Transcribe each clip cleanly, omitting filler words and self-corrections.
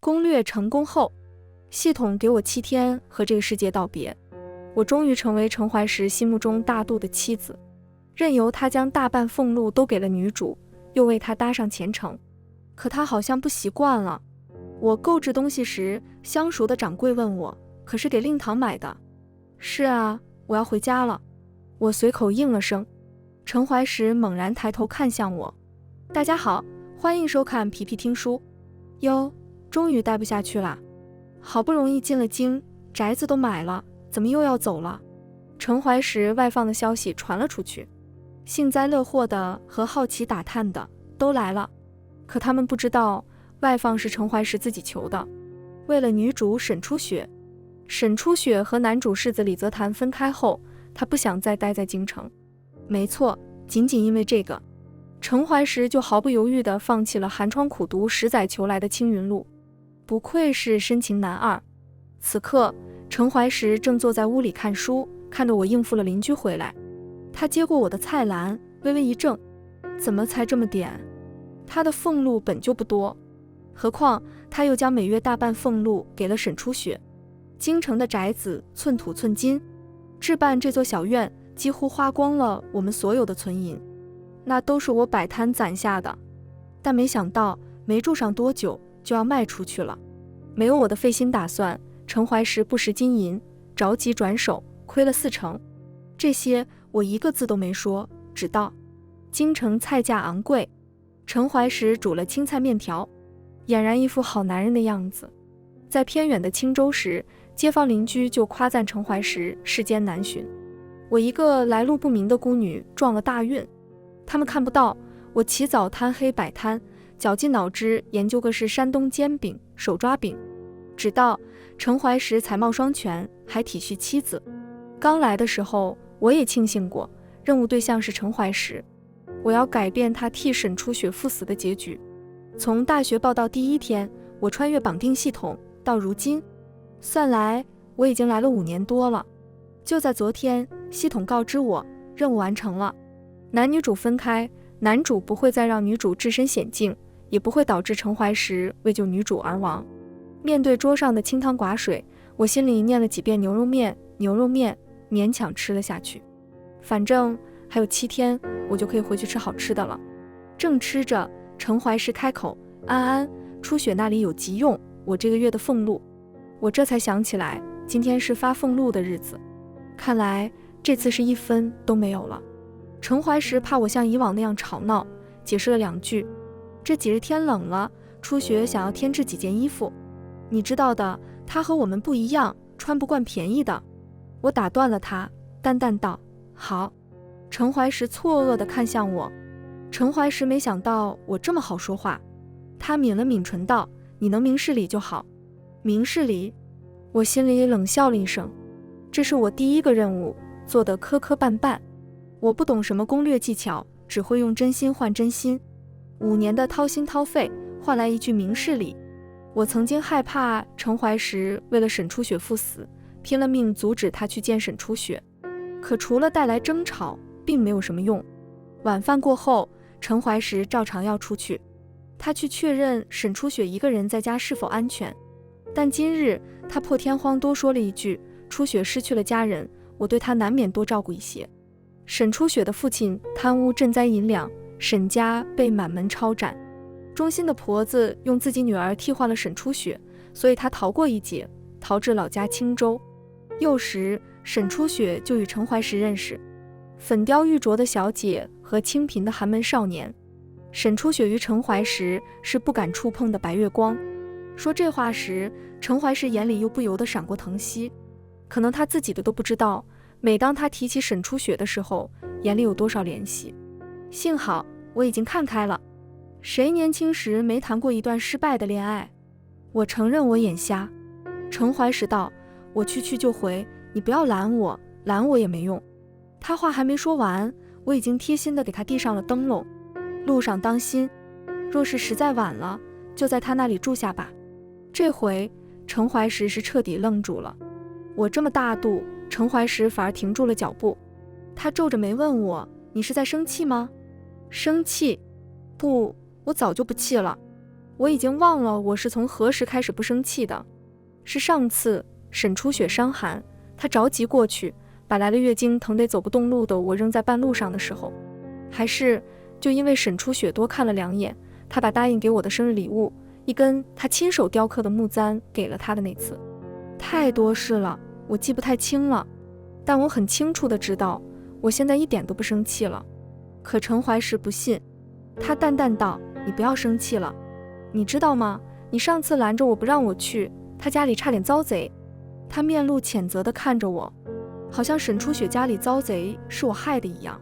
攻略成功后，系统给我7天和这个世界道别，我终于成为陈怀石心目中大度的妻子，任由他将大半俸禄都给了女主，又为他搭上前程。可他好像不习惯了。我购置东西时，相熟的掌柜问我，可是给令堂买的？是啊，我要回家了。我随口应了声。陈怀石猛然抬头看向我，大家好，欢迎收看皮皮听书。哟，终于待不下去了，好不容易进了京，宅子都买了，怎么又要走了？陈怀石外放的消息传了出去，幸灾乐祸的和好奇打探的都来了，可他们不知道外放是陈怀石自己求的，为了女主沈初雪。沈初雪和男主世子李泽潭分开后，他不想再待在京城。没错，仅仅因为这个，陈怀石就毫不犹豫地放弃了寒窗苦读10载求来的青云路。不愧是深情男二。此刻陈怀石正坐在屋里看书，看着我应付了邻居回来。他接过我的菜篮，微微一怔，怎么才这么点？他的俸禄本就不多，何况他又将每月大半俸禄给了沈初雪。京城的宅子寸土寸金，置办这座小院几乎花光了我们所有的存银，那都是我摆摊攒下的。但没想到没住上多久就要卖出去了，没有我的费心打算，陈怀石不识金银，着急转手，亏了4成。这些我一个字都没说，只道京城菜价昂贵。陈怀石煮了青菜面条，俨然一副好男人的样子。在偏远的青州时，街坊邻居就夸赞陈怀石世间难寻，我一个来路不明的孤女撞了大运。他们看不到我起早贪黑摆摊，绞尽脑汁研究个是山东煎饼、手抓饼，直到陈怀石才貌双全，还体恤妻子。刚来的时候我也庆幸过，任务对象是陈怀石，我要改变他替沈初雪赴死的结局。从大学报到第1天，我穿越绑定系统，到如今算来我已经来了5年多了。就在昨天，系统告知我任务完成了，男女主分开，男主不会再让女主置身险境，也不会导致陈怀石为救女主而亡。面对桌上的清汤寡水，我心里念了几遍牛肉面，勉强吃了下去。反正还有7天，我就可以回去吃好吃的了。正吃着，陈怀石开口，安安，初雪那里有急用，我这个月的俸禄。我这才想起来，今天是发俸禄的日子，看来这次是1分都没有了。陈怀石怕我像以往那样吵闹，解释了2句。这几日天冷了，初雪想要添置几件衣服，你知道的，他和我们不一样，穿不惯便宜的。我打断了他，淡淡道，好。陈怀石错愕地看向我。陈怀石没想到我这么好说话，他抿了抿唇道，你能明事理就好。明事理？我心里冷笑了一声，这是我第1个任务，做得磕磕绊绊。我不懂什么攻略技巧，只会用真心换真心。5年的掏心掏肺，换来一句明事理。我曾经害怕陈怀石为了沈初雪赴死，拼了命阻止他去见沈初雪，可除了带来争吵，并没有什么用。晚饭过后，陈怀石照常要出去，他去确认沈初雪一个人在家是否安全。但今日他破天荒多说了一句，初雪失去了家人，我对他难免多照顾一些。沈初雪的父亲贪污赈灾银两，沈家被满门抄斩，忠心的婆子用自己女儿替换了沈初雪，所以他逃过一劫，逃至老家青州。幼时沈初雪就与陈怀石认识，粉雕玉琢的小姐和清贫的寒门少年，沈初雪与陈怀石是不敢触碰的白月光。说这话时，陈怀石眼里又不由得闪过疼惜，可能他自己的都不知道，每当他提起沈初雪的时候，眼里有多少怜惜。幸好我已经看开了，谁年轻时没谈过一段失败的恋爱？我承认我眼瞎。陈怀石道，我去就回，你不要拦我，拦我也没用。他话还没说完，我已经贴心地给他递上了灯笼，路上当心，若是实在晚了，就在他那里住下吧。这回陈怀石是彻底愣住了，我这么大度，陈怀石反而停住了脚步。他皱着眉问我，你是在生气吗？生气？不，我早就不气了。我已经忘了我是从何时开始不生气的。是上次沈初雪伤寒，她着急过去，把来了月经疼得走不动路的我扔在半路上的时候，还是就因为沈初雪多看了2眼，她把答应给我的生日礼物，一根她亲手雕刻的木簪给了她的那次。太多事了，我记不太清了，但我很清楚地知道，我现在一点都不生气了。可陈怀石不信，他淡淡道：“你不要生气了，你知道吗？你上次拦着我不让我去，他家里差点遭贼。”他面露谴责地看着我，好像沈初雪家里遭贼是我害的一样。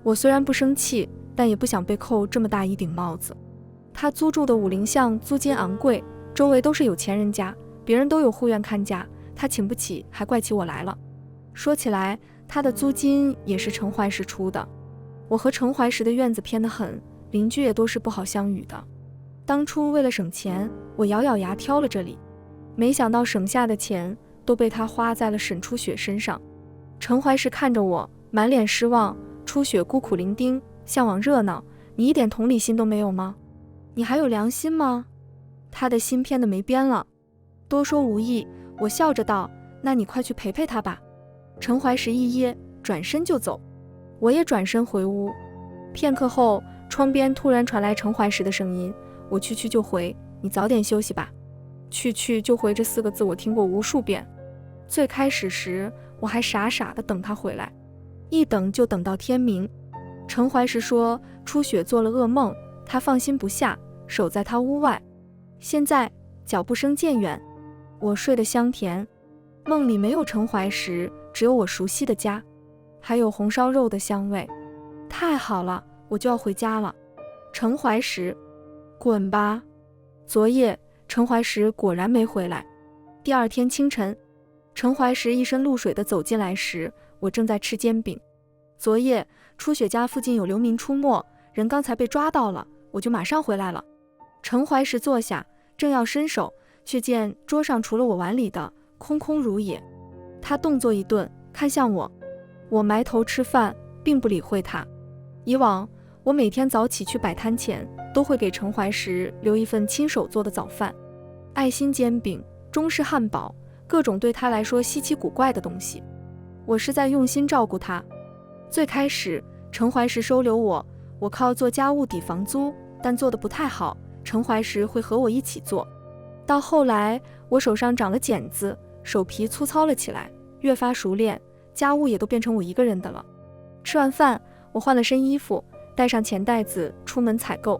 我虽然不生气，但也不想被扣这么大一顶帽子。他租住的武陵巷租金昂贵，周围都是有钱人家，别人都有护院看家，他请不起，还怪起我来了。说起来，他的租金也是陈怀石出的。我和陈怀石的院子偏得很，邻居也都是不好相与的。当初为了省钱，我咬咬牙挑了这里，没想到省下的钱都被他花在了沈初雪身上。陈怀石看着我，满脸失望：“初雪孤苦伶仃，向往热闹，你一点同理心都没有吗？你还有良心吗？”他的心偏得没边了。多说无益，我笑着道：“那你快去陪陪他吧。”陈怀石一噎，转身就走。我也转身回屋。片刻后，窗边突然传来陈怀石的声音：“我去就回，你早点休息吧。”去就回这4个字我听过无数遍。最开始时，我还傻傻的等他回来，一等就等到天明。陈怀石说初雪做了噩梦，他放心不下，守在他屋外。现在脚步声渐远，我睡得香甜，梦里没有陈怀石，只有我熟悉的家，还有红烧肉的香味。太好了，我就要回家了。陈怀石，滚吧！昨夜陈怀石果然没回来。第二天清晨，陈怀石一身露水地走进来时，我正在吃煎饼。昨夜初雪家附近有流民出没，人刚才被抓到了，我就马上回来了。陈怀石坐下，正要伸手，却见桌上除了我碗里的空空如也。他动作一顿，看向我，我埋头吃饭，并不理会他。以往我每天早起去摆摊前，都会给陈怀石留一份亲手做的早饭，爱心煎饼、中式汉堡，各种对他来说稀奇古怪的东西。我是在用心照顾他。最开始陈怀石收留我，我靠做家务抵房租，但做得不太好，陈怀石会和我一起做。到后来我手上长了茧子，手皮粗糙了起来，越发熟练，家务也都变成我一个人的了。吃完饭，我换了身衣服，带上钱袋子出门采购。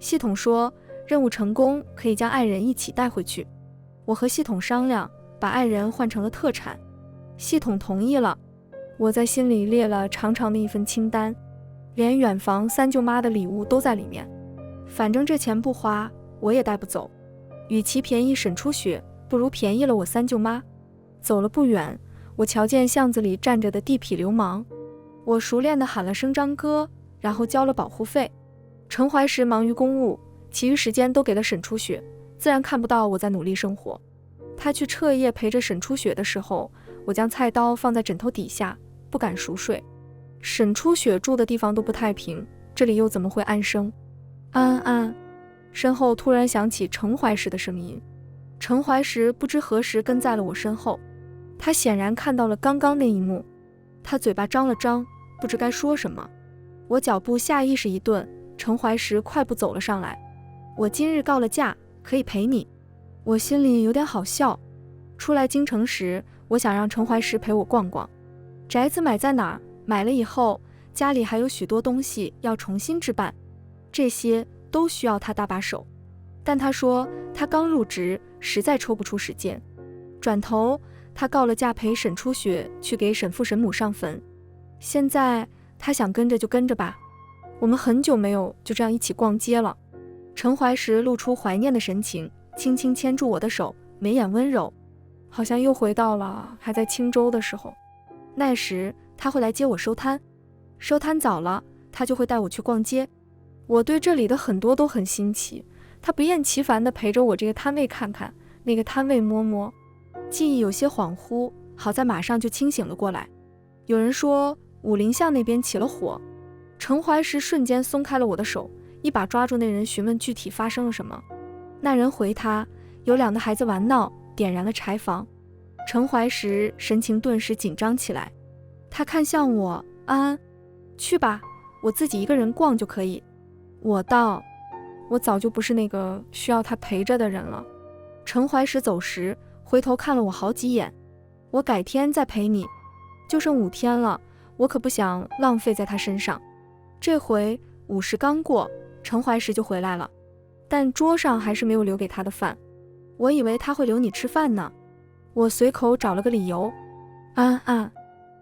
系统说任务成功，可以将爱人一起带回去。我和系统商量，把爱人换成了特产。系统同意了。我在心里列了长长的一份清单，连远房三舅妈的礼物都在里面。反正这钱不花，我也带不走。与其便宜沈初雪，不如便宜了我三舅妈。走了不远，我瞧见巷子里站着的地痞流氓，我熟练地喊了声张哥，然后交了保护费。陈怀石忙于公务，其余时间都给了沈初雪，自然看不到我在努力生活。他去彻夜陪着沈初雪的时候，我将菜刀放在枕头底下，不敢熟睡。沈初雪住的地方都不太平，这里又怎么会安生？安安，身后突然响起陈怀石的声音。陈怀石不知何时跟在了我身后，他显然看到了刚刚那一幕，他嘴巴张了张，不知该说什么。我脚步下意识一顿，陈怀石快步走了上来。我今日告了假，可以陪你。我心里有点好笑。出来京城时，我想让陈怀石陪我逛逛。宅子买在哪儿？买了以后，家里还有许多东西要重新置办，这些都需要他搭把手。但他说他刚入职，实在抽不出时间。转头他告了假陪沈初雪去给沈父沈母上坟。现在他想跟着就跟着吧。我们很久没有就这样一起逛街了。陈怀石露出怀念的神情，轻轻牵住我的手，眉眼温柔，好像又回到了还在青州的时候。那时他会来接我收摊，收摊早了，他就会带我去逛街。我对这里的很多都很新奇，他不厌其烦地陪着我这个摊位看看，那个摊位摸摸，记忆有些恍惚，好在马上就清醒了过来。有人说武陵巷那边起了火，陈怀石瞬间松开了我的手，一把抓住那人询问具体发生了什么。那人回他，有2个孩子玩闹，点燃了柴房。陈怀石神情顿时紧张起来，他看向我，安安，去吧，我自己一个人逛就可以。我道，我早就不是那个需要他陪着的人了。陈怀石走时，回头看了我好几眼，我改天再陪你，就剩5天了，我可不想浪费在他身上。这回午时刚过，陈怀石就回来了，但桌上还是没有留给他的饭。我以为他会留你吃饭呢。我随口找了个理由。安安，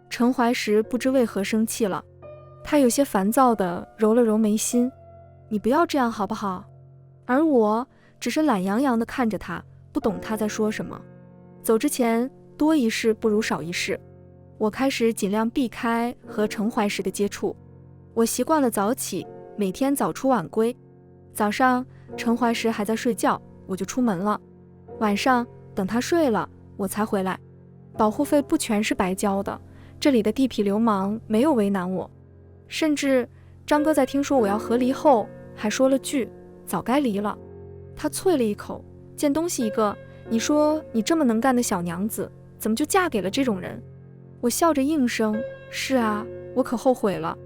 陈怀石不知为何生气了，他有些烦躁地揉了揉眉心。你不要这样好不好？而我只是懒洋洋地看着他，不懂他在说什么。走之前，多一事不如少一事。我开始尽量避开和陈怀石的接触。我习惯了早起，每天早出晚归。早上陈怀石还在睡觉，我就出门了。晚上等他睡了，我才回来。保护费不全是白交的，这里的地痞流氓没有为难我。甚至张哥在听说我要和离后，还说了句早该离了。他啐了一口，见东西一个，你说你这么能干的小娘子，怎么就嫁给了这种人？我笑着应声，是啊，我可后悔了。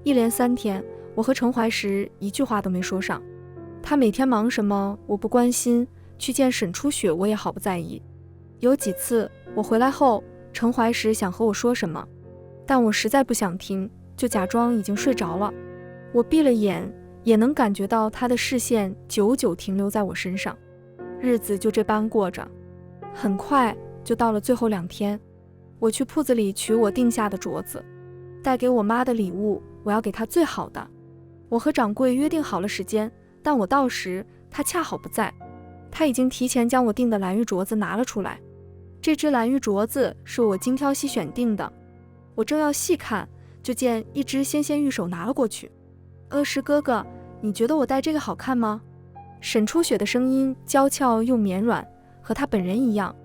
一连3天，我和陈怀石一句话都没说上。他每天忙什么我不关心，去见沈初雪我也毫不在意。有几次我回来后，陈怀石想和我说什么，但我实在不想听，就假装已经睡着了。我闭了眼，也能感觉到他的视线久久停留在我身上。日子就这般过着，很快就到了最后2天。我去铺子里取我定下的镯子，带给我妈的礼物，我要给她最好的。我和掌柜约定好了时间，但我到时她恰好不在。她已经提前将我订的蓝玉镯子拿了出来。这只蓝玉镯子是我精挑细选定的。我正要细看，就见一只纤纤玉手拿了过去。石哥哥，你觉得我戴这个好看吗？沈初雪的声音娇俏又绵软，和她本人一样。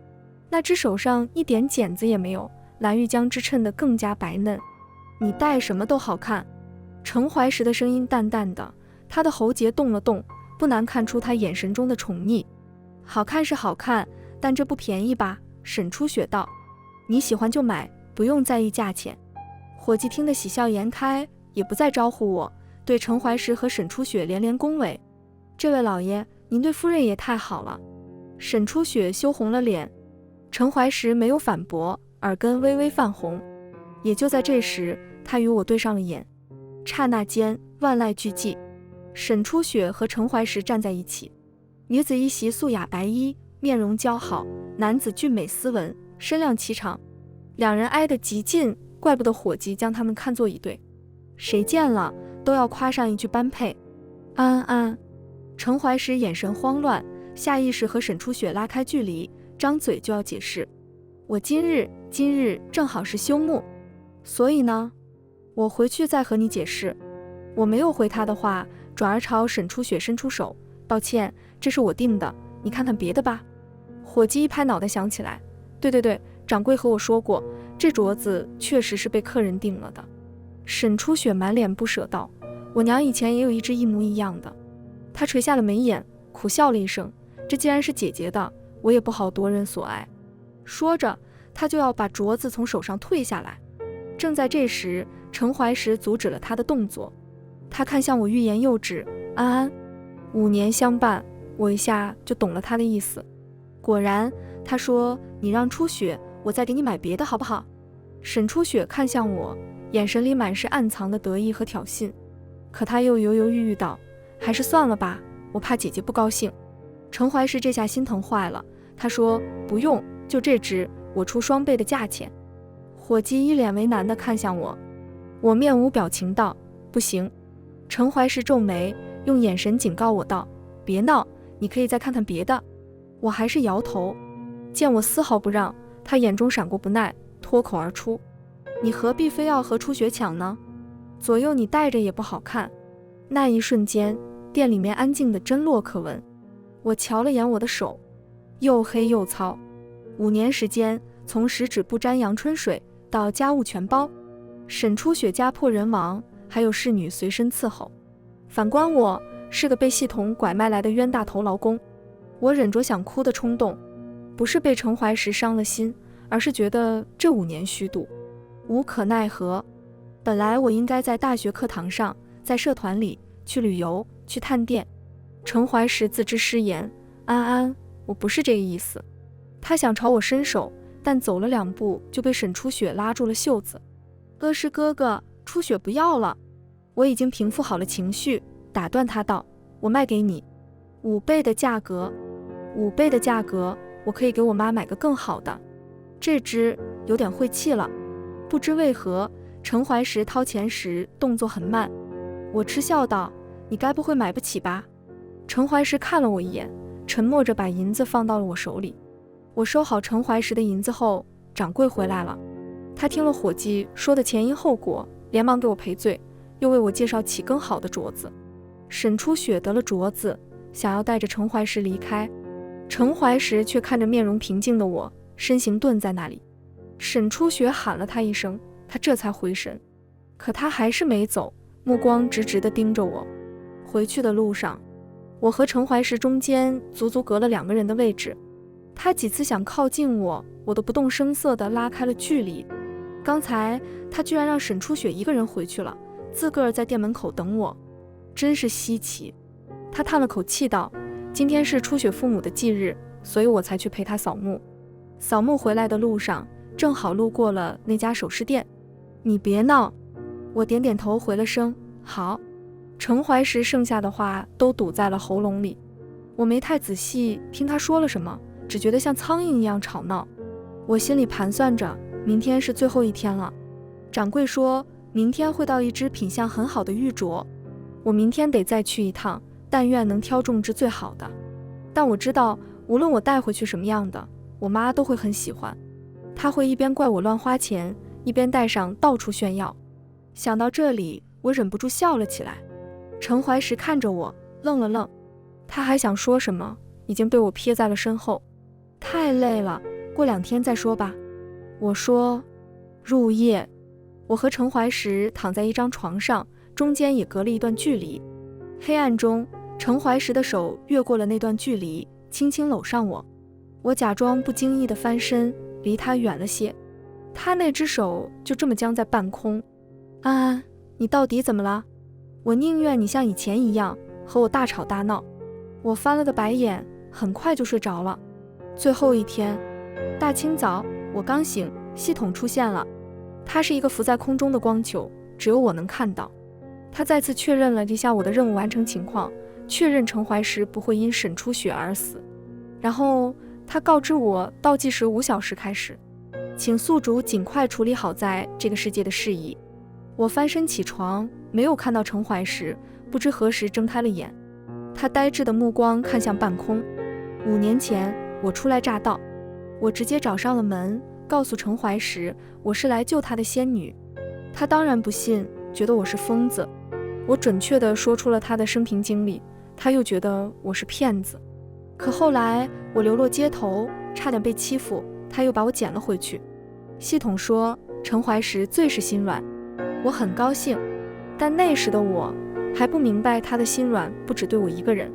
那只手上一点茧子也没有，蓝玉将之衬得更加白嫩。你戴什么都好看。陈怀石的声音淡淡的，他的喉结动了动，不难看出他眼神中的宠溺。好看是好看，但这不便宜吧？沈初雪道。你喜欢就买，不用在意价钱。伙计听得喜笑颜开，也不再招呼我，对陈怀石和沈初雪连连恭维。这位老爷，您对夫人也太好了。沈初雪羞红了脸。陈怀石没有反驳，耳根微微泛红。也就在这时，他与我对上了眼。刹那间，万籁俱寂。沈初雪和陈怀石站在一起，女子一袭素雅白衣，面容姣好，男子俊美斯文，身量颀长。2人挨得极近，怪不得伙计将他们看作一对。谁见了都要夸上一句般配。安安。陈怀石眼神慌乱，下意识和沈初雪拉开距离，张嘴就要解释。我今日正好是休沐，所以呢，我回去再和你解释。我没有回他的话，转而朝沈初雪伸出手，抱歉，这是我订的，你看看别的吧。伙计一拍脑袋想起来，对，掌柜和我说过，这镯子确实是被客人订了的。沈初雪满脸不舍道，我娘以前也有一只一模一样的。她垂下了眉眼，苦笑了一声，这既然是姐姐的，我也不好夺人所爱。说着，她就要把镯子从手上退下来。正在这时，陈怀石阻止了她的动作。他看向我，欲言又止。安安，5年相伴，我一下就懂了他的意思。果然，他说，你让初雪，我再给你买别的好不好？沈初雪看向我，眼神里满是暗藏的得意和挑衅，可他又犹犹豫豫道，还是算了吧，我怕姐姐不高兴。陈怀石这下心疼坏了，他说，不用，就这只，我出双倍的价钱。伙计一脸为难地看向我，我面无表情道，不行。陈怀石皱眉，用眼神警告我道，别闹，你可以再看看别的。我还是摇头。见我丝毫不让，他眼中闪过不耐，脱口而出，你何必非要和初雪抢呢？左右你戴着也不好看。那一瞬间，店里面安静的针落可闻。我瞧了眼我的手，又黑又糙。5年时间，从十指不沾阳春水到家务全包，沈初雪家破人亡，还有侍女随身伺候。反观我，是个被系统拐卖来的冤大头劳工。我忍着想哭的冲动，不是被陈怀石伤了心，而是觉得这5年虚度，无可奈何。本来我应该在大学课堂上，在社团里，去旅游，去探店。陈怀石自知失言，安安，我不是这个意思。他想朝我伸手，但走了2步就被沈初雪拉住了袖子。是哥哥，初雪不要了。我已经平复好了情绪，打断他道，我卖给你5倍的价格，5倍的价格，我可以给我妈买个更好的。这只有点晦气了。不知为何，陈怀石掏钱时动作很慢。我嗤笑道，你该不会买不起吧？陈怀石看了我一眼，沉默着把银子放到了我手里。我收好陈怀石的银子后，掌柜回来了。他听了伙计说的前因后果，连忙给我赔罪，又为我介绍起更好的镯子。沈初雪得了镯子，想要带着陈怀石离开，陈怀石却看着面容平静的我，身形顿在那里。沈初雪喊了他一声，他这才回神，可他还是没走，目光直直地盯着我。回去的路上，我和陈怀石中间足足隔了2个人的位置，他几次想靠近我，我都不动声色地拉开了距离。刚才他居然让沈初雪一个人回去了，自个儿在店门口等我，真是稀奇。他叹了口气道，今天是初雪父母的忌日，所以我才去陪他扫墓。扫墓回来的路上，正好路过了那家首饰店。你别闹。我点点头回了声好。陈怀石剩下的话都堵在了喉咙里，我没太仔细听他说了什么，只觉得像苍蝇一样吵闹。我心里盘算着，明天是最后一天了。掌柜说明天会到一只品相很好的玉镯，我明天得再去一趟，但愿能挑中只最好的。但我知道，无论我带回去什么样的，我妈都会很喜欢。她会一边怪我乱花钱，一边带上到处炫耀。想到这里，我忍不住笑了起来。陈怀石看着我，愣了愣，他还想说什么，已经被我撇在了身后。太累了，过2天再说吧。我说。入夜，我和陈怀石躺在一张床上，中间也隔了一段距离。黑暗中，陈怀石的手越过了那段距离，轻轻搂上我。我假装不经意地翻身，离他远了些。他那只手就这么僵在半空。安安，你到底怎么了？我宁愿你像以前一样和我大吵大闹。我翻了个白眼，很快就睡着了。最后一天，大清早，我刚醒，系统出现了。它是一个浮在空中的光球，只有我能看到。他再次确认了一下我的任务完成情况，确认陈怀石不会因沈初雪而死。然后他告知我倒计时5小时开始，请宿主尽快处理好在这个世界的事宜。我翻身起床，没有看到陈怀石，不知何时睁开了眼。他呆滞的目光看向半空。5年前，我初来乍到，我直接找上了门，告诉陈怀石我是来救他的仙女。他当然不信，觉得我是疯子。我准确地说出了他的生平经历，他又觉得我是骗子。可后来我流落街头，差点被欺负，他又把我捡了回去。系统说陈怀石最是心软，我很高兴，但那时的我还不明白他的心软不只对我一个人，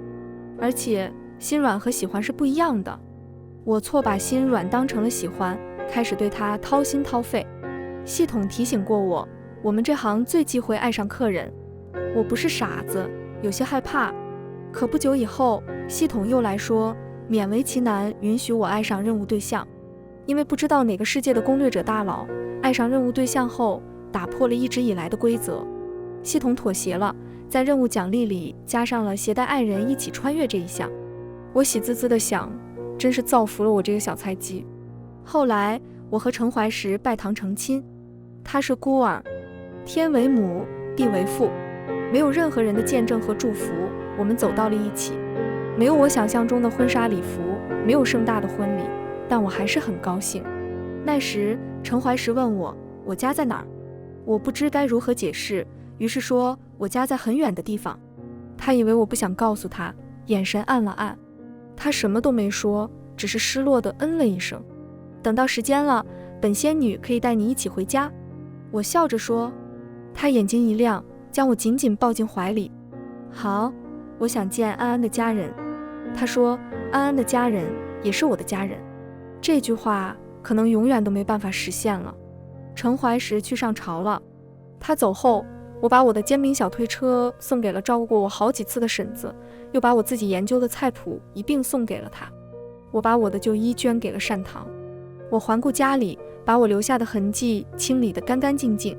而且心软和喜欢是不一样的。我错把心软当成了喜欢，开始对他掏心掏肺。系统提醒过我，我们这行最忌讳爱上客人。我不是傻子，有些害怕。可不久以后，系统又来说勉为其难允许我爱上任务对象，因为不知道哪个世界的攻略者大佬爱上任务对象后打破了一直以来的规则。系统妥协了，在任务奖励里加上了携带爱人一起穿越这一项。我喜滋滋地想，真是造福了我这个小菜鸡。后来我和陈怀石拜堂成亲，他是孤儿，天为母，地为父，没有任何人的见证和祝福，我们走到了一起。没有我想象中的婚纱礼服，没有盛大的婚礼，但我还是很高兴。那时陈怀石问我家在哪儿，我不知该如何解释，于是说我家在很远的地方。他以为我不想告诉他，眼神暗了暗。他什么都没说，只是失落地嗯了一声。等到时间了，本仙女可以带你一起回家。我笑着说。他眼睛一亮，将我紧紧抱进怀里。好，我想见安安的家人。他说安安的家人也是我的家人，这句话可能永远都没办法实现了。陈怀石去上朝了，他走后，我把我的煎饼小推车送给了照顾过我好几次的婶子，又把我自己研究的菜谱一并送给了他。我把我的旧衣捐给了善堂。我环顾家里，把我留下的痕迹清理得干干净净。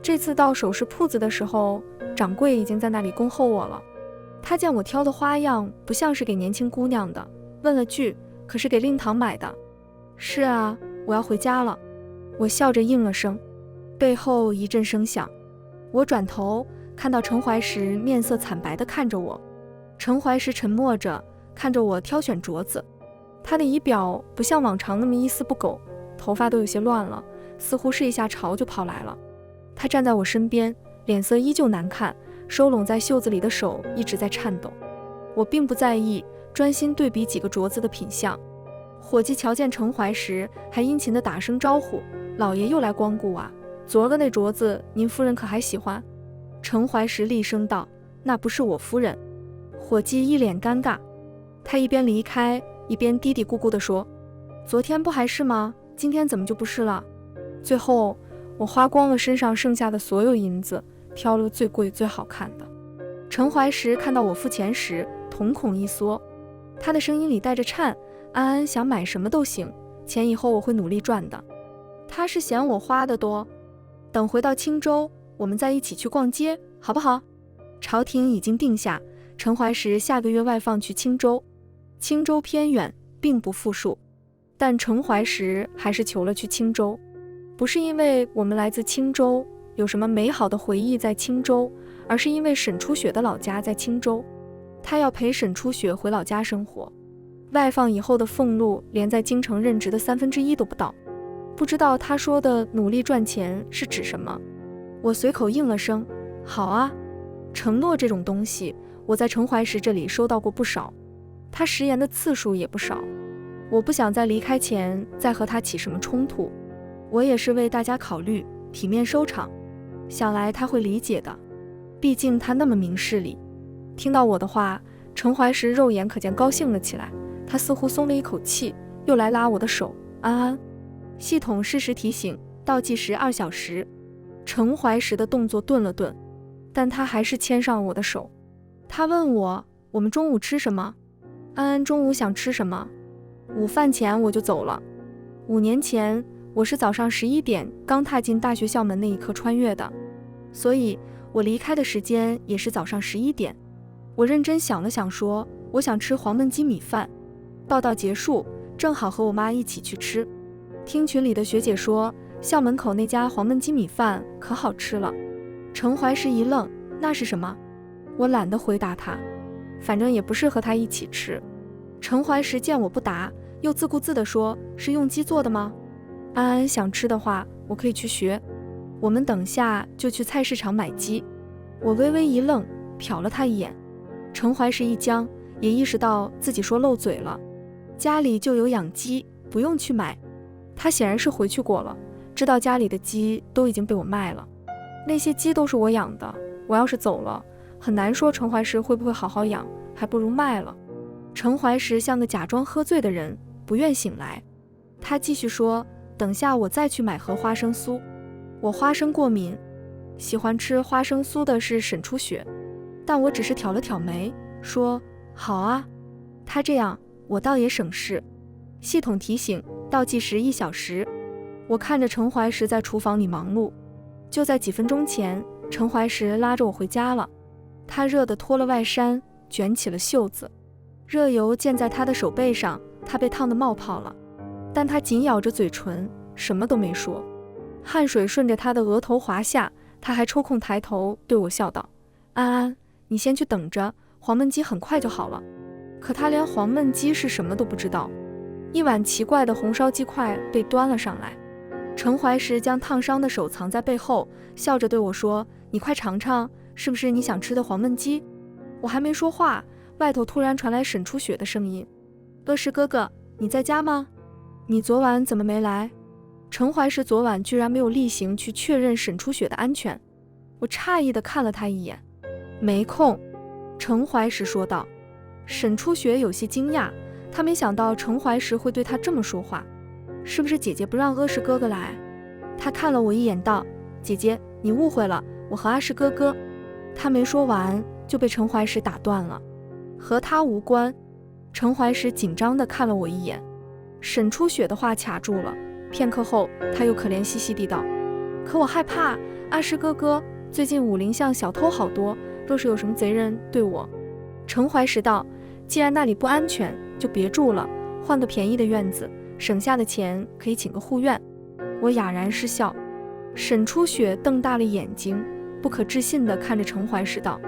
这次到首饰铺子的时候，掌柜已经在那里恭候我了。他见我挑的花样不像是给年轻姑娘的，问了句：“可是给令堂买的？”“是啊，我要回家了。”我笑着应了声。背后一阵声响，我转头看到陈怀石面色惨白地看着我。陈怀石沉默着看着我挑选镯子，他的仪表不像往常那么一丝不苟，头发都有些乱了，似乎是一下朝就跑来了。他站在我身边，脸色依旧难看，收拢在袖子里的手一直在颤抖。我并不在意，专心对比几个镯子的品相。伙计瞧见陈怀石，还殷勤地打声招呼：“老爷又来光顾啊，昨个那镯子您夫人可还喜欢？”陈怀石厉声道：“那不是我夫人。”伙计一脸尴尬，他一边离开一边嘀嘀咕咕地说：“昨天不还是吗？今天怎么就不是了？”最后我花光了身上剩下的所有银子，挑了最贵最好看的。陈怀石看到我付钱时瞳孔一缩，他的声音里带着颤：“安安想买什么都行，钱以后我会努力赚的。”他是嫌我花的多。等回到青州，我们再一起去逛街，好不好？朝廷已经定下，陈怀石下个月外放去青州。青州偏远，并不富庶，但陈怀石还是求了去青州。不是因为我们来自青州，有什么美好的回忆在青州，而是因为沈初雪的老家在青州，他要陪沈初雪回老家生活。外放以后的俸禄连在京城任职的1/3都不到。不知道他说的努力赚钱是指什么。我随口应了声：“好啊。”承诺这种东西，我在陈怀石这里收到过不少，他食言的次数也不少。我不想在离开前再和他起什么冲突，我也是为大家考虑，体面收场。想来他会理解的，毕竟他那么明事理。听到我的话，陈怀石肉眼可见高兴了起来，他似乎松了一口气，又来拉我的手：“安安，系统适时提醒，倒计时2小时。”陈怀石的动作顿了顿，但他还是牵上我的手。他问我：“我们中午吃什么？”安安中午想吃什么？午饭前我就走了。5年前，我是早上11点刚踏进大学校门那一刻穿越的，所以我离开的时间也是早上11点。我认真想了想，说：“我想吃黄焖鸡米饭。”报到结束，正好和我妈一起去吃。听群里的学姐说，校门口那家黄焖鸡米饭可好吃了。陈怀石一愣：“那是什么？”我懒得回答他，反正也不是和他一起吃。陈怀石见我不答，又自顾自地说：“是用鸡做的吗？安安想吃的话，我可以去学。我们等下就去菜市场买鸡。”我微微一愣，瞟了他一眼。陈怀石一僵，也意识到自己说漏嘴了，家里就有养鸡，不用去买。他显然是回去过了，知道家里的鸡都已经被我卖了。那些鸡都是我养的，我要是走了，很难说陈怀石会不会好好养，还不如卖了。陈怀石像个假装喝醉的人，不愿醒来。他继续说：“等下我再去买盒花生酥。我花生过敏，喜欢吃花生酥的是沈初雪。”但我只是挑了挑眉，说：“好啊。”他这样，我倒也省事。系统提醒，倒计时1小时。我看着陈怀石在厨房里忙碌。就在几分钟前，陈怀石拉着我回家了。他热得脱了外衫，卷起了袖子，热油溅在他的手背上，他被烫得冒泡了。但他紧咬着嘴唇，什么都没说。汗水顺着他的额头滑下，他还抽空抬头对我笑道：“安安，你先去等着，黄焖鸡很快就好了。”可他连黄焖鸡是什么都不知道。一碗奇怪的红烧鸡块被端了上来，陈怀石将烫伤的手藏在背后，笑着对我说：“你快尝尝，是不是你想吃的黄焖鸡？”我还没说话，外头突然传来沈初雪的声音：“乐石哥哥，你在家吗？你昨晚怎么没来？”陈怀石昨晚居然没有例行去确认沈初雪的安全。我诧异地看了他一眼。“没空。”陈怀石说道。沈初雪有些惊讶，她没想到程怀石会对她这么说话。是不是姐姐不让阿石哥哥来？她看了我一眼道，姐姐，你误会了，我和阿石哥哥……她没说完就被程怀石打断了，和他无关。程怀石紧张地看了我一眼，沈初雪的话卡住了，片刻后他又可怜兮兮地道，可我害怕，阿石哥哥，最近武陵巷小偷好多，若是有什么贼人对我……程怀石道，既然那里不安全，就别住了，换个便宜的院子，省下的钱可以请个护院。我哑然失笑。沈初雪瞪大了眼睛，不可置信地看着程怀石道，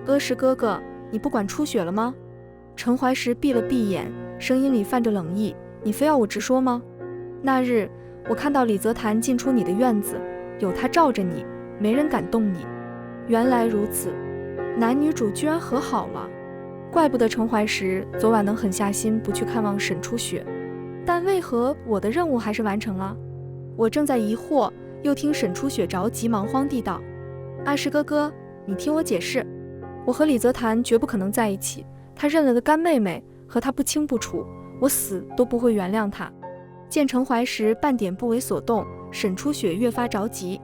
阿石哥哥，你不管初雪了吗？程怀石闭了闭眼，声音里泛着冷意，你非要我直说吗？那日我看到李泽潭进出你的院子，有他罩着你，没人敢动你。原来如此，男女主居然和好了，怪不得程怀石昨晚能狠下心不去看望沈初雪。但为何我的任务还是完成了？我正在疑惑，又听沈初雪着急忙慌地道，阿石哥哥，你听我解释，我和李泽潭绝不可能在一起，他认了个干妹妹，和他不清不楚，我死都不会原谅他。见程怀石半点不为所动，沈初雪越发着急。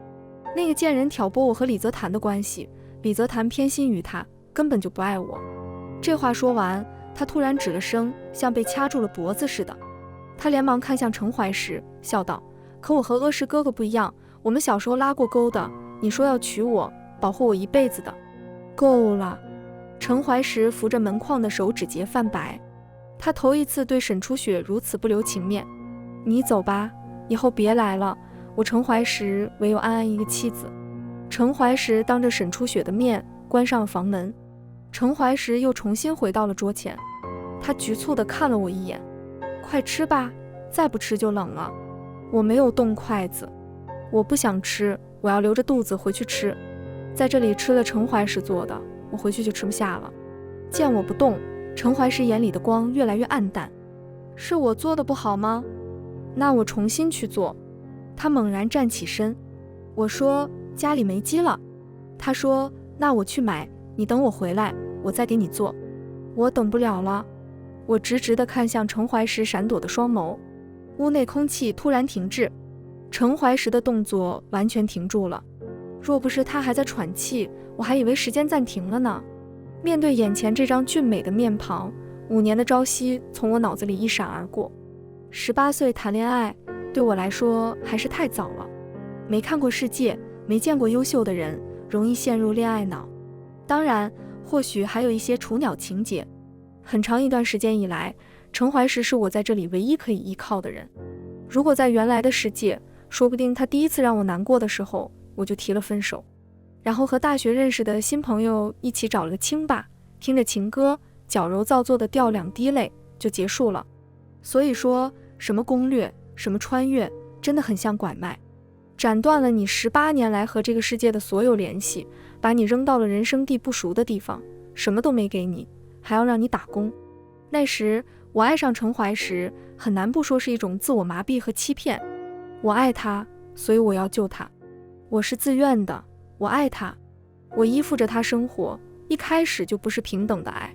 那个贱人挑拨我和李泽潭的关系，李泽潭偏心于他，根本就不爱我。这话说完，他突然止了声，像被掐住了脖子似的。他连忙看向程怀石，笑道，可我和阿石哥哥不一样，我们小时候拉过钩的，你说要娶我，保护我一辈子的。够了。程怀石扶着门框的手指节泛白，他头一次对沈初雪如此不留情面。你走吧，以后别来了，我程怀石唯有安安一个妻子。程怀石当着沈初雪的面关上了房门。程怀石又重新回到了桌前，他局促地看了我一眼，快吃吧，再不吃就冷了。我没有动筷子，我不想吃，我要留着肚子回去吃。在这里吃了程怀石做的，我回去就吃不下了。见我不动，程怀石眼里的光越来越暗淡。是我做的不好吗？那我重新去做。他猛然站起身。我说家里没鸡了。他说那我去买，你等我回来，我再给你做。我等不了了。我直直地看向程怀石闪躲的双眸。屋内空气突然停滞，程怀石的动作完全停住了。若不是他还在喘气，我还以为时间暂停了呢。面对眼前这张俊美的面庞，5年的朝夕从我脑子里一闪而过。18岁谈恋爱，对我来说还是太早了。没看过世界，没见过优秀的人，容易陷入恋爱脑。当然，或许还有一些雏鸟情节。很长一段时间以来，程怀石是我在这里唯一可以依靠的人。如果在原来的世界，说不定他第一次让我难过的时候，我就提了分手，然后和大学认识的新朋友一起找了个清吧，听着情歌，矫揉造作的掉2滴泪就结束了。所以说，什么攻略，什么穿越，真的很像拐卖，斩断了你18年来和这个世界的所有联系，把你扔到了人生地不熟的地方，什么都没给你，还要让你打工。那时我爱上程怀石，很难不说是一种自我麻痹和欺骗。我爱他，所以我要救他。我是自愿的，我爱他，我依附着他生活，一开始就不是平等的爱。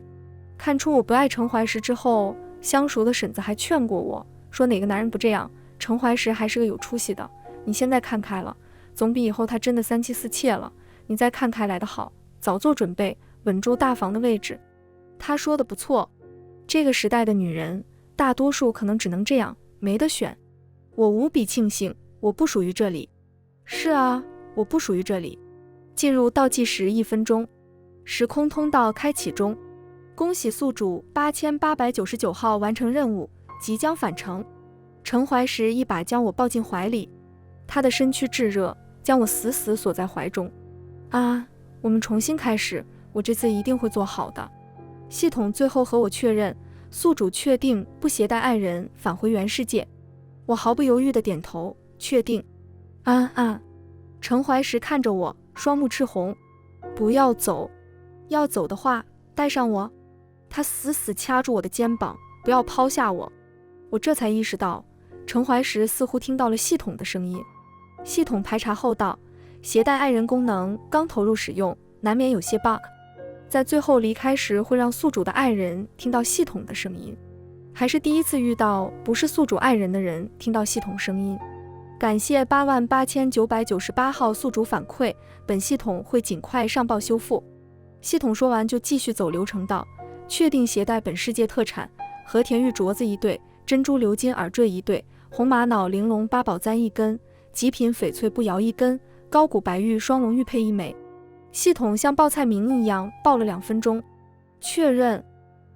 看出我不爱程怀石之后，相熟的婶子还劝过我，说哪个男人不这样，程怀石还是个有出息的，你现在看开了，总比以后他真的3妻4妾了，你再看开来的好，早做准备，稳住大房的位置。他说的不错，这个时代的女人大多数可能只能这样，没得选。我无比庆幸我不属于这里。是啊，我不属于这里。进入倒计时1分钟，时空通道开启中。恭喜宿主8899号完成任务，即将返程。程怀石一把将我抱进怀里，他的身躯炙热，将我死死锁在怀中。啊，我们重新开始，我这次一定会做好的。系统最后和我确认，宿主确定不携带爱人返回原世界。我毫不犹豫地点头，确定。程怀石看着我，双目赤红。不要走，要走的话，带上我。他死死掐住我的肩膀，不要抛下我。我这才意识到，程怀石似乎听到了系统的声音。系统排查后道，携带爱人功能刚投入使用，难免有些 bug。在最后离开时会让宿主的爱人听到系统的声音，还是第一次遇到不是宿主爱人的人听到系统声音。感谢88998号宿主反馈，本系统会尽快上报修复。系统说完就继续走流程道，确定携带本世界特产和田玉镯子1对，珍珠鎏金耳坠1对，红玛瑙玲珑八宝簪1根，极品翡翠步摇1根，高古白玉双龙玉佩1枚。系统像报菜名一样报了2分钟，确认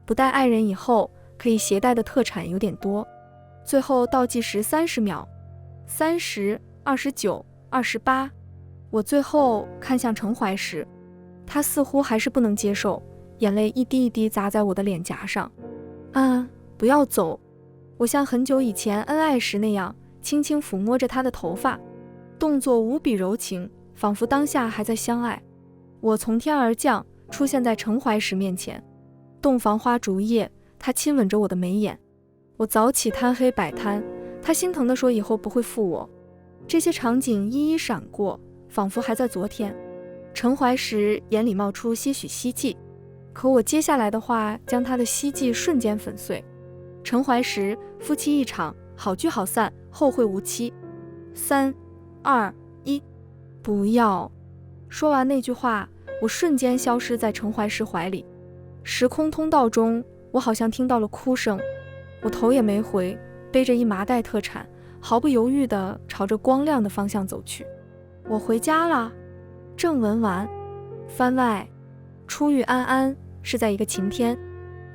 不带爱人以后可以携带的特产有点多。最后倒计时30秒，30、29、28。我最后看向陈怀时，他似乎还是不能接受，眼泪一滴一滴砸在我的脸颊上。不要走。我像很久以前恩爱时那样，轻轻抚摸着他的头发，动作无比柔情，仿佛当下还在相爱。我从天而降，出现在陈怀时面前。洞房花烛夜，他亲吻着我的眉眼。我早起贪黑摆摊，他心疼地说以后不会负我。这些场景一一闪过，仿佛还在昨天。陈怀时眼里冒出些许希冀，可我接下来的话将他的希冀瞬间粉碎。陈怀时，夫妻一场，好聚好散，后会无期。3、2、1，不要！说完那句话，我瞬间消失在陈怀时怀里。时空通道中，我好像听到了哭声。我头也没回，背着一麻袋特产，毫不犹豫地朝着光亮的方向走去。我回家了。正文完，番外，初遇安安是在一个晴天，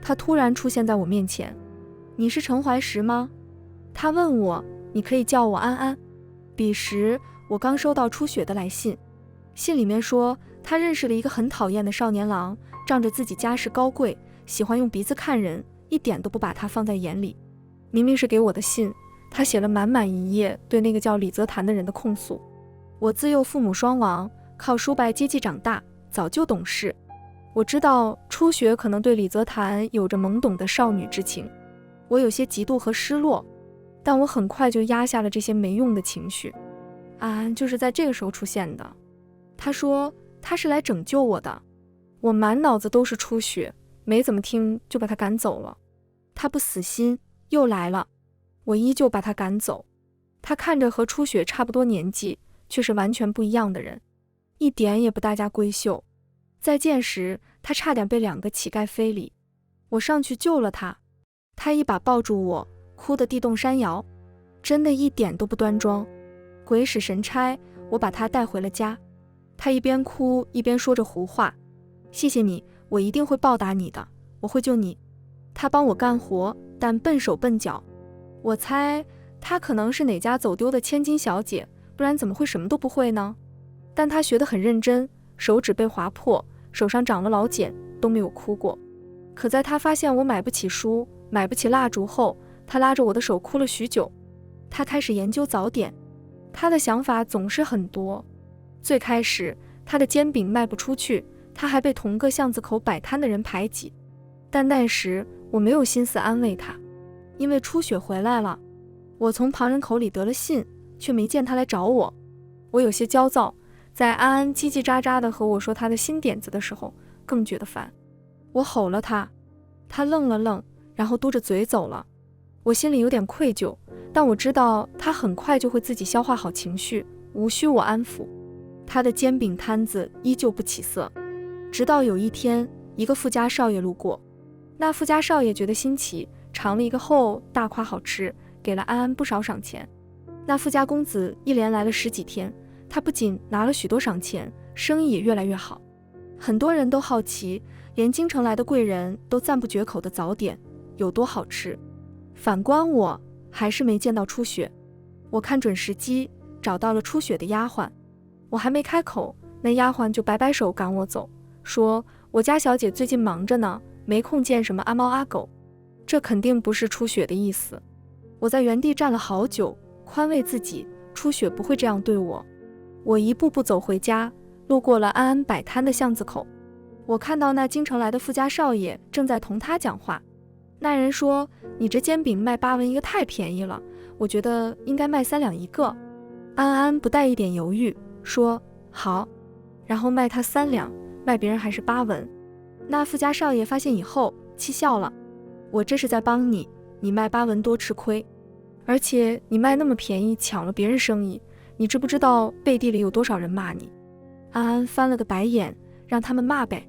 他突然出现在我面前。你是陈怀时吗？他问我，你可以叫我安安。彼时我刚收到初雪的来信，信里面说他认识了一个很讨厌的少年郎，仗着自己家世高贵，喜欢用鼻子看人，一点都不把他放在眼里。明明是给我的信，他写了满满一页对那个叫李泽谈的人的控诉。我自幼父母双亡，靠书拜接济长大，早就懂事。我知道初雪可能对李泽谈有着懵懂的少女之情，我有些嫉妒和失落，但我很快就压下了这些没用的情绪。安安就是在这个时候出现的。他说他是来拯救我的。我满脑子都是初雪，没怎么听就把他赶走了。他不死心，又来了，我依旧把他赶走。他看着和初雪差不多年纪，却是完全不一样的人，一点也不大家闺秀。再见时，他差点被2个乞丐非礼。我上去救了他，他一把抱住我，哭得地动山摇，真的一点都不端庄。鬼使神差，我把他带回了家。他一边哭一边说着胡话，谢谢你，我一定会报答你的，我会救你。他帮我干活，但笨手笨脚。我猜他可能是哪家走丢的千金小姐，不然怎么会什么都不会呢？但他学得很认真，手指被划破，手上长了老茧，都没有哭过。可在他发现我买不起书，买不起蜡烛后，他拉着我的手哭了许久。他开始研究早点，他的想法总是很多。最开始他的煎饼卖不出去，他还被同个巷子口摆摊的人排挤，但那时我没有心思安慰他，因为初雪回来了。我从旁人口里得了信，却没见他来找我。我有些焦躁，在安安叽叽喳喳地和我说他的新点子的时候，更觉得烦。我吼了他，他愣了愣，然后嘟着嘴走了。我心里有点愧疚，但我知道他很快就会自己消化好情绪，无需我安抚。他的煎饼摊子依旧不起色，直到有一天，一个富家少爷路过。那富家少爷觉得新奇，尝了一个后大夸好吃，给了安安不少赏钱。那富家公子一连来了10几天，他不仅拿了许多赏钱，生意也越来越好。很多人都好奇，连京城来的贵人都赞不绝口的早点有多好吃。反观我，还是没见到初雪。我看准时机，找到了初雪的丫鬟。我还没开口，那丫鬟就摆摆手赶我走，说我家小姐最近忙着呢，没空见什么阿猫阿狗。这肯定不是初雪的意思。我在原地站了好久，宽慰自己，初雪不会这样对我。我一步步走回家，路过了安安摆摊的巷子口。我看到那京城来的富家少爷正在同他讲话。那人说，你这煎饼卖8文一个太便宜了，我觉得应该卖3两一个。安安不带一点犹豫说好，然后卖他3两，卖别人还是8文。那富家少爷发现以后气笑了，我这是在帮你，你卖巴文多吃亏，而且你卖那么便宜，抢了别人生意，你知不知道背地里有多少人骂你？安安翻了个白眼，让他们骂呗，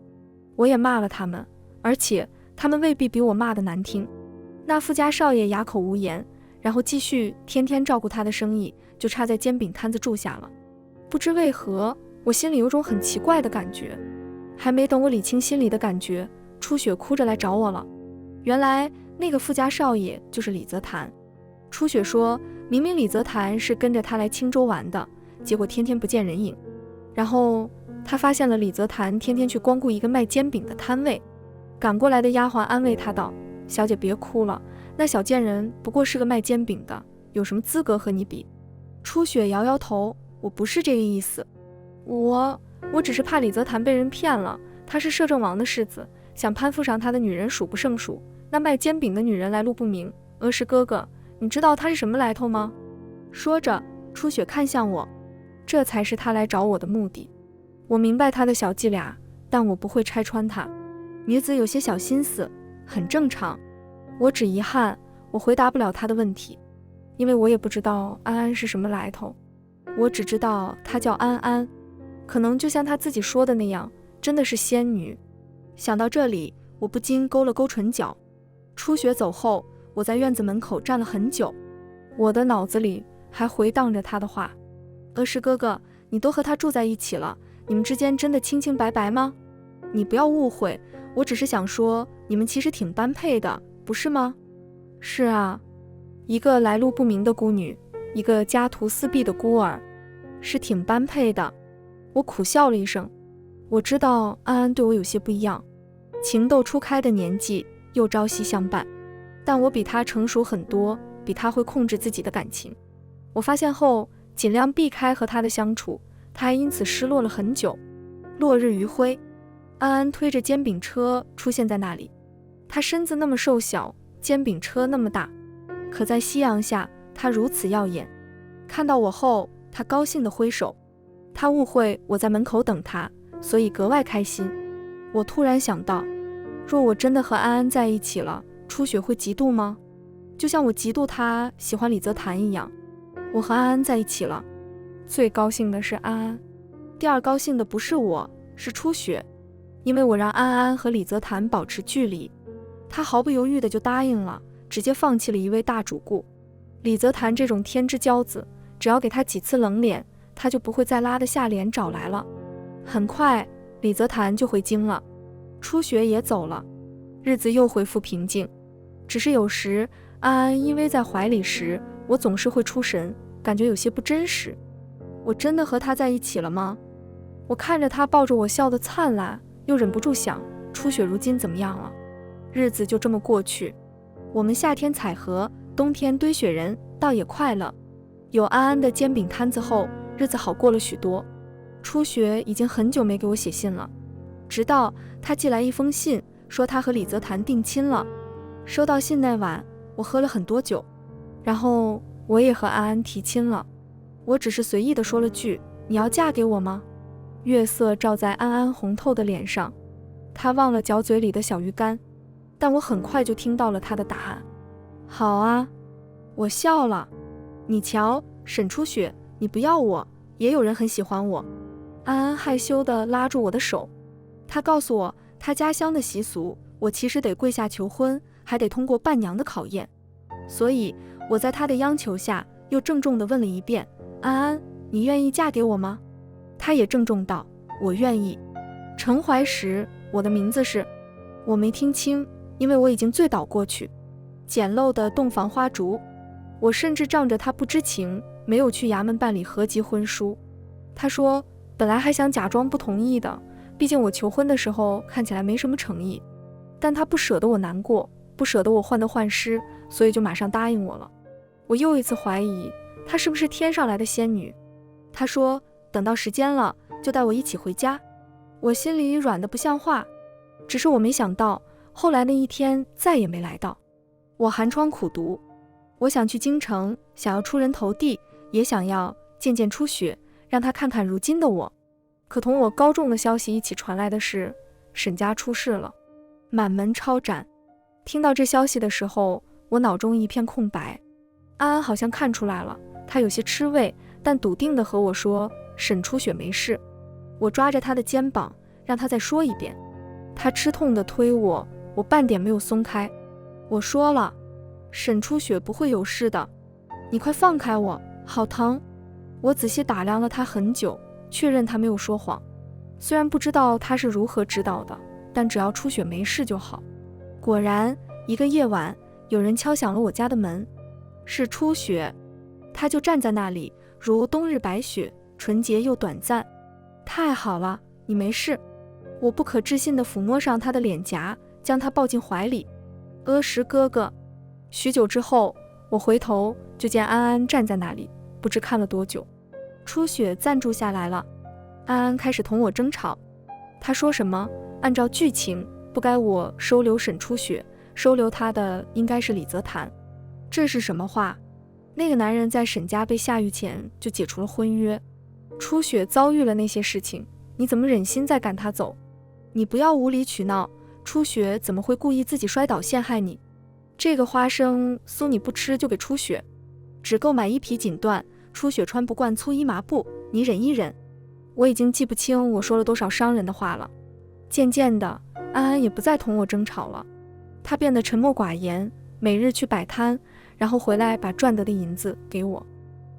我也骂了他们，而且他们未必比我骂的难听。那富家少爷哑口无言，然后继续天天照顾他的生意，就差在煎饼摊子住下了。不知为何，我心里有种很奇怪的感觉，还没等我理清心里的感觉，初雪哭着来找我了。原来那个富家少爷就是李泽潭。初雪说，明明李泽潭是跟着他来青州玩的，结果天天不见人影。然后他发现了李泽潭天天去光顾一个卖煎饼的摊位，赶过来的丫鬟安慰他道：“小姐别哭了，那小贱人不过是个卖煎饼的，有什么资格和你比？”初雪摇摇头，我不是这个意思，我只是怕李泽潭被人骗了，他是摄政王的世子，想攀附上他的女人数不胜数，那卖煎饼的女人来路不明。额石哥哥，你知道他是什么来头吗？说着，初雪看向我，这才是他来找我的目的。我明白他的小伎俩，但我不会拆穿他。女子有些小心思，很正常。我只遗憾，我回答不了他的问题，因为我也不知道安安是什么来头。我只知道她叫安安，可能就像她自己说的那样，真的是仙女。想到这里，我不禁勾了勾唇角。初雪走后，我在院子门口站了很久，我的脑子里还回荡着她的话：“额石哥哥，你都和他住在一起了，你们之间真的清清白白吗？你不要误会，我只是想说，你们其实挺般配的，不是吗？”“是啊，一个来路不明的孤女，一个家徒四壁的孤儿，是挺般配的。”我苦笑了一声。我知道安安对我有些不一样，情窦初开的年纪，又朝夕相伴，但我比她成熟很多，比她会控制自己的感情。我发现后，尽量避开和她的相处，她还因此失落了很久。落日余晖，安安推着煎饼车出现在那里，她身子那么瘦小，煎饼车那么大，可在夕阳下，她如此耀眼。看到我后，她高兴地挥手，她误会我在门口等她，所以格外开心。我突然想到，若我真的和安安在一起了，初雪会嫉妒吗？就像我嫉妒她喜欢李泽潭一样。我和安安在一起了，最高兴的是安安，第二高兴的不是我，是初雪，因为我让安安和李泽潭保持距离，她毫不犹豫的就答应了，直接放弃了一位大主顾。李泽潭这种天之骄子，只要给他几次冷脸，他就不会再拉得下脸找来了。很快，李泽潭就回京了，初雪也走了，日子又恢复平静。只是有时安安依偎在怀里时，我总是会出神，感觉有些不真实。我真的和他在一起了吗？我看着他抱着我笑得灿烂，又忍不住想，初雪如今怎么样了？日子就这么过去，我们夏天采荷，冬天堆雪人，倒也快乐。有安安的煎饼摊子后，日子好过了许多。初雪已经很久没给我写信了，直到他寄来一封信，说他和李泽潭定亲了。收到信那晚，我喝了很多酒，然后我也和安安提亲了。我只是随意地说了句：“你要嫁给我吗？”月色照在安安红透的脸上，她忘了嚼嘴里的小鱼干，但我很快就听到了她的答案：“好啊。”我笑了。你瞧，沈初雪，你不要我，也有人很喜欢我。安安害羞地拉住我的手，她告诉我，她家乡的习俗，我其实得跪下求婚，还得通过伴娘的考验。所以我在她的央求下，又郑重地问了一遍：“安安，你愿意嫁给我吗？”她也郑重道：“我愿意。”陈怀石，我的名字是……我没听清，因为我已经醉倒过去。简陋的洞房花烛，我甚至仗着他不知情，没有去衙门办理合籍婚书。他说，本来还想假装不同意的，毕竟我求婚的时候看起来没什么诚意，但他不舍得我难过，不舍得我患得患失，所以就马上答应我了。我又一次怀疑她是不是天上来的仙女。他说等到时间了就带我一起回家。我心里软得不像话，只是我没想到后来那一天再也没来到。我寒窗苦读，我想去京城，想要出人头地，也想要见见初雪，让她看看如今的我。可同我高中的消息一起传来的是，沈家出事了，满门抄斩。听到这消息的时候，我脑中一片空白。安安好像看出来了，他有些吃味，但笃定地和我说沈初雪没事。我抓着他的肩膀，让他再说一遍。他吃痛地推我，我半点没有松开。我说了，沈初雪不会有事的，你快放开我，好疼。我仔细打量了他很久，确认他没有说谎。虽然不知道他是如何知道的，但只要初雪没事就好。果然，一个夜晚，有人敲响了我家的门，是初雪。她就站在那里，如冬日白雪，纯洁又短暂。太好了，你没事。我不可置信地抚摸上她的脸颊，将她抱进怀里。石哥哥。许久之后，我回头就见安安站在那里，不知看了多久。初雪暂住下来了，安安开始同我争吵。她说什么？按照剧情，不该我收留沈初雪，收留她的应该是李泽谈。这是什么话？那个男人在沈家被下狱前就解除了婚约，初雪遭遇了那些事情，你怎么忍心再赶她走？你不要无理取闹，初雪怎么会故意自己摔倒陷害你？这个花生酥你不吃就给初雪，只够买一匹锦缎，初雪穿不惯粗衣麻布，你忍一忍。我已经记不清我说了多少伤人的话了。渐渐的，安安也不再同我争吵了，她变得沉默寡言，每日去摆摊，然后回来把赚得的银子给我。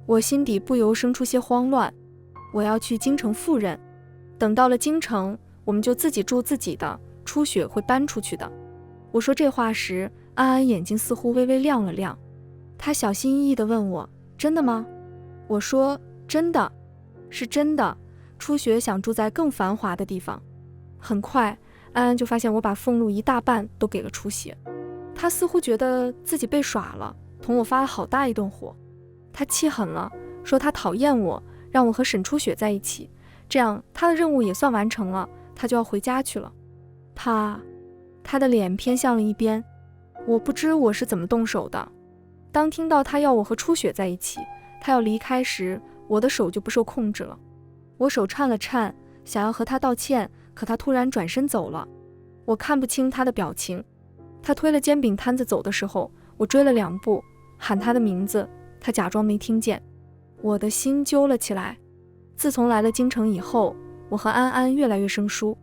我心底不由生出些慌乱。我要去京城赴任，等到了京城，我们就自己住自己的，初雪会搬出去的。我说这话时，安安眼睛似乎微微亮了亮，她小心翼翼地问我，真的吗？我说真的，是真的。初雪想住在更繁华的地方。很快，安安就发现我把俸禄一大半都给了初雪，她似乎觉得自己被耍了，同我发了好大一顿火。她气狠了，说她讨厌我，让我和沈初雪在一起，这样她的任务也算完成了，她就要回家去了。她的脸偏向了一边。我不知我是怎么动手的。当听到她要我和初雪在一起，她要离开时，我的手就不受控制了。我手颤了颤，想要和她道歉，可她突然转身走了。我看不清她的表情。她推了煎饼摊子走的时候，我追了2步，喊她的名字，她假装没听见。我的心揪了起来。自从来了京城以后，我和安安越来越生疏，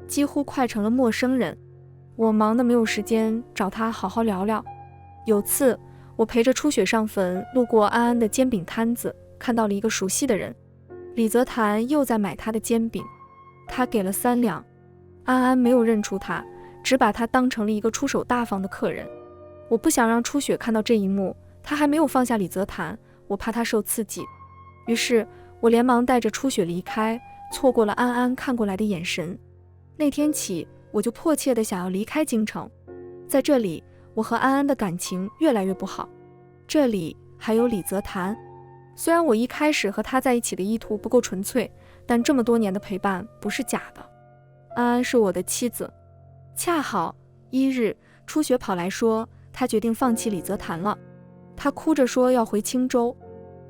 几乎快成了陌生人。我忙得没有时间找她好好聊聊。有次，我陪着初雪上坟，路过安安的煎饼摊子，看到了一个熟悉的人。李泽谈又在买他的煎饼，他给了3两。安安没有认出他，只把他当成了一个出手大方的客人。我不想让初雪看到这一幕，他还没有放下李泽谈，我怕他受刺激。于是我连忙带着初雪离开，错过了安安看过来的眼神。那天起，我就迫切地想要离开京城。在这里，我和安安的感情越来越不好。这里还有李泽谈。虽然我一开始和他在一起的意图不够纯粹，但这么多年的陪伴不是假的。安安是我的妻子。恰好1日，初雪跑来说，她决定放弃李泽谈了。她哭着说要回青州。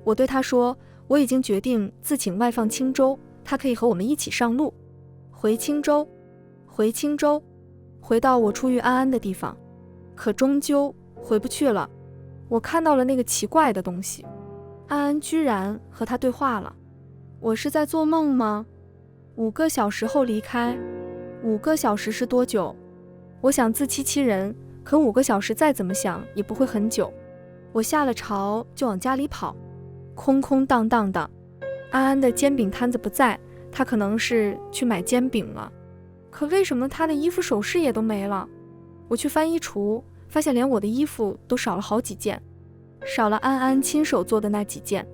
我对她说，我已经决定自请外放青州，她可以和我们一起上路。回青州，回青州，回到我初遇安安的地方。可终究回不去了。我看到了那个奇怪的东西，安安居然和他对话了。我是在做梦吗？5个小时后离开。5个小时是多久？我想自欺欺人，可5个小时再怎么想也不会很久。我下了朝就往家里跑，空空荡荡的。安安的煎饼摊子不在，他可能是去买煎饼了。可为什么他的衣服首饰也都没了？我去翻衣橱，发现连我的衣服都少了好几件，少了安安亲手做的那几件。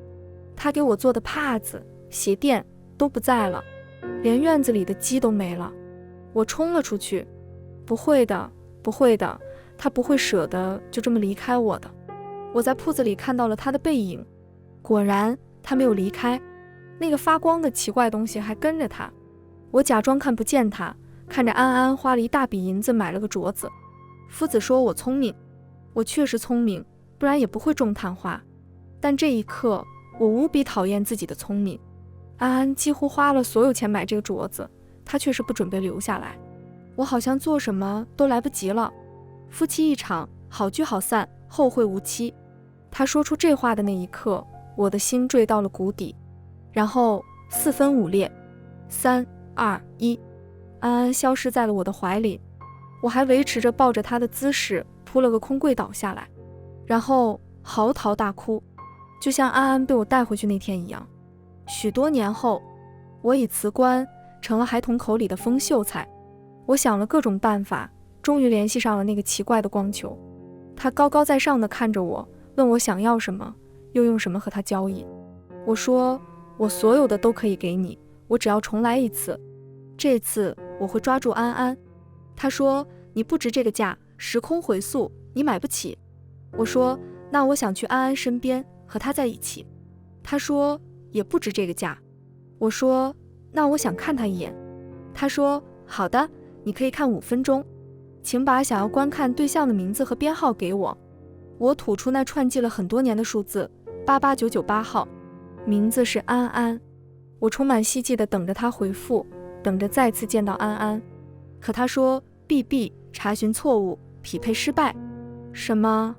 他给我做的帕子、鞋垫都不在了，连院子里的鸡都没了。我冲了出去，不会的，不会的，他不会舍得就这么离开我的。我在铺子里看到了他的背影，果然他没有离开，那个发光的奇怪东西还跟着他。我假装看不见他，看着安安花了一大笔银子买了个镯子。夫子说我聪明，我确实聪明，不然也不会种探花。但这一刻，我无比讨厌自己的聪明。安安几乎花了所有钱买这个镯子，他却是不准备留下来。我好像做什么都来不及了。夫妻一场，好聚好散，后会无期。他说出这话的那一刻，我的心坠到了谷底，然后4分5裂，3、2、1，安安消失在了我的怀里。我还维持着抱着他的姿势，扑了个空跪倒下来，然后嚎啕大哭，就像安安被我带回去那天一样。许多年后，我已辞官，成了孩童口里的风秀才。我想了各种办法，终于联系上了那个奇怪的光球。他高高在上地看着我，问我想要什么，又用什么和他交易。我说，我所有的都可以给你，我只要重来一次，这次我会抓住安安。他说，你不值这个价，时空回溯，你买不起。我说，那我想去安安身边，和他在一起。他说，也不值这个价。我说，那我想看他一眼。他说，好的，你可以看5分钟，请把想要观看对象的名字和编号给我。我吐出那串记了很多年的数字88998号，名字是安安。我充满希冀地等着他回复，等着再次见到安安。可他说 BB 查询错误，匹配失败。什么？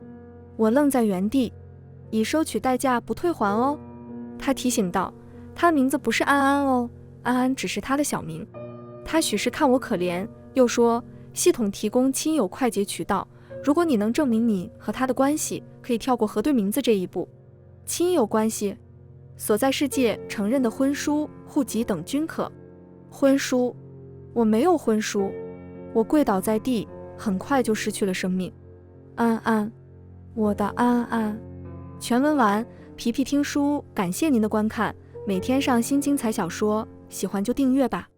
我愣在原地。已收取代价，不退还哦。他提醒道，他的名字不是安安哦，安安只是他的小名。他许是看我可怜，又说系统提供亲友快捷渠道，如果你能证明你和他的关系，可以跳过核对名字这一步。亲友关系，所在世界承认的婚书、户籍等均可。婚书？我没有婚书。我跪倒在地，很快就失去了生命。安安，我的安安。全文完，皮皮听书，感谢您的观看，每天上新精彩小说，喜欢就订阅吧。